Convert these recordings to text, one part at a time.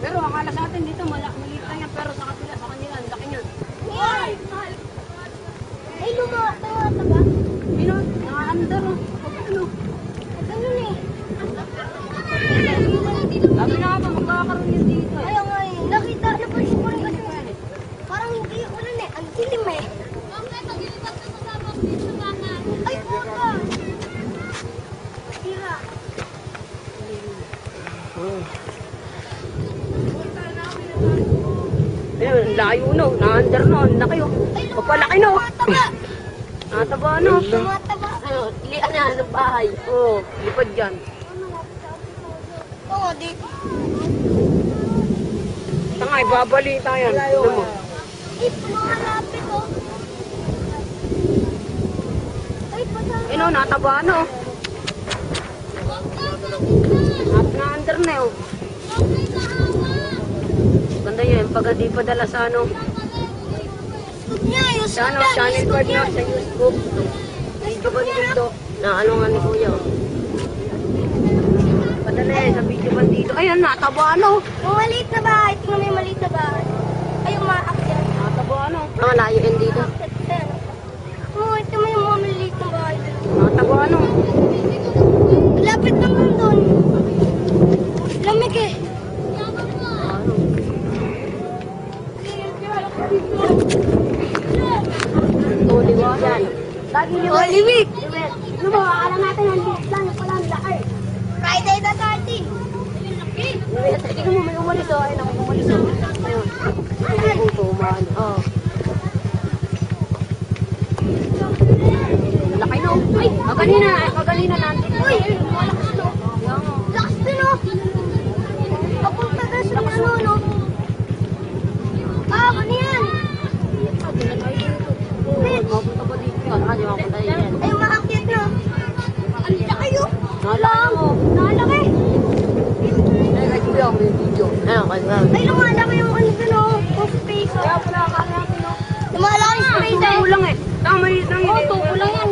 Pero akala sa atin dito, maliit lang yan. Pero sa kapila, sa kanila, ang laki niyan. Ay! Ay, lumaak na nga ito ba? Pino, naka-under o. Ano? Ganun eh. Sabi na nga ba, magkakaroon yan dito. Ayaw nga eh. Nakita, napansin ko rin kasi parang hindi ulan eh. Ang dilim eh. Ay, puta! Tira. Ayun, layo no. Na-under no. Ang laki o. Papalaki no. Tumataba. Nataba no. Tumataba. Ano, ilian na ng bahay. Oo, lipad dyan. Oo, dito. Tangay, babalita yan. Ano mo? Ay, malapit oh. Ay, patay. Ayun o, nataba no. At na-under na o. Ganda yun, pag di padala sa ano. Niya, yung Sa ano, channel card na sa YouTube. Video ba dito? Na ano nga ni Kuya. Padala eh, sa video ba dito? Ayun, nataba no. yung maliit na bahay. Tingnan mo yung maliit na bahay. Ay, yung maak yan. Nataba no. Ang layo yan dito. Oo, ito mo yung mga maliit na bahay. Nataba no. Lapit naman doon. Lamig eh. Ano? Tuliwagan. Lagi niyo. Oh, limig. Ano ba, akala natin ang liit lang, yung pala ang laki. Friday the 13. Tingnan mo, may umalis o. Ayun, ako umalis o. Ayun. Ayun, kung tumaan. Oo. Laki no. Ay, kaganina natin. Uy, malakas to. Lakas din oh. Papunta na sa ano, no? Ah, ano yan? Mapunta pa dito yan. Kasi mapunta yan. Ay, umaakit no? Ang laki oh. Nalang mo. Nalaki. Ay, kasi kuya, may video. Ayun, kasi nga. Ay, lumalaki yung ano dun oh. Yung space oh. Kaya pala, akala natin no. Lumalaki yung space eh. Tubo lang eh. Tama maliit lang yun. Oo, tubo lang yan.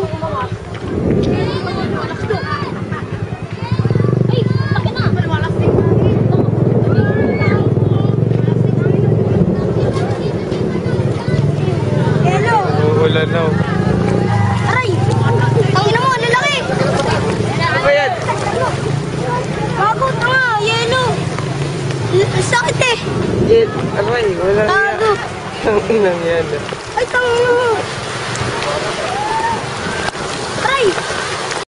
Malakas to. Ay, laki na. Malakas din. Hello. Wala na. Aray! Tangina mo, ang lalaki! Ano ba yan? Bago, tanga, yelo! Ang sakit eh! Jet, ano ba eh? Wala na. Bago! Ang inang yan. Ay, tangina mo!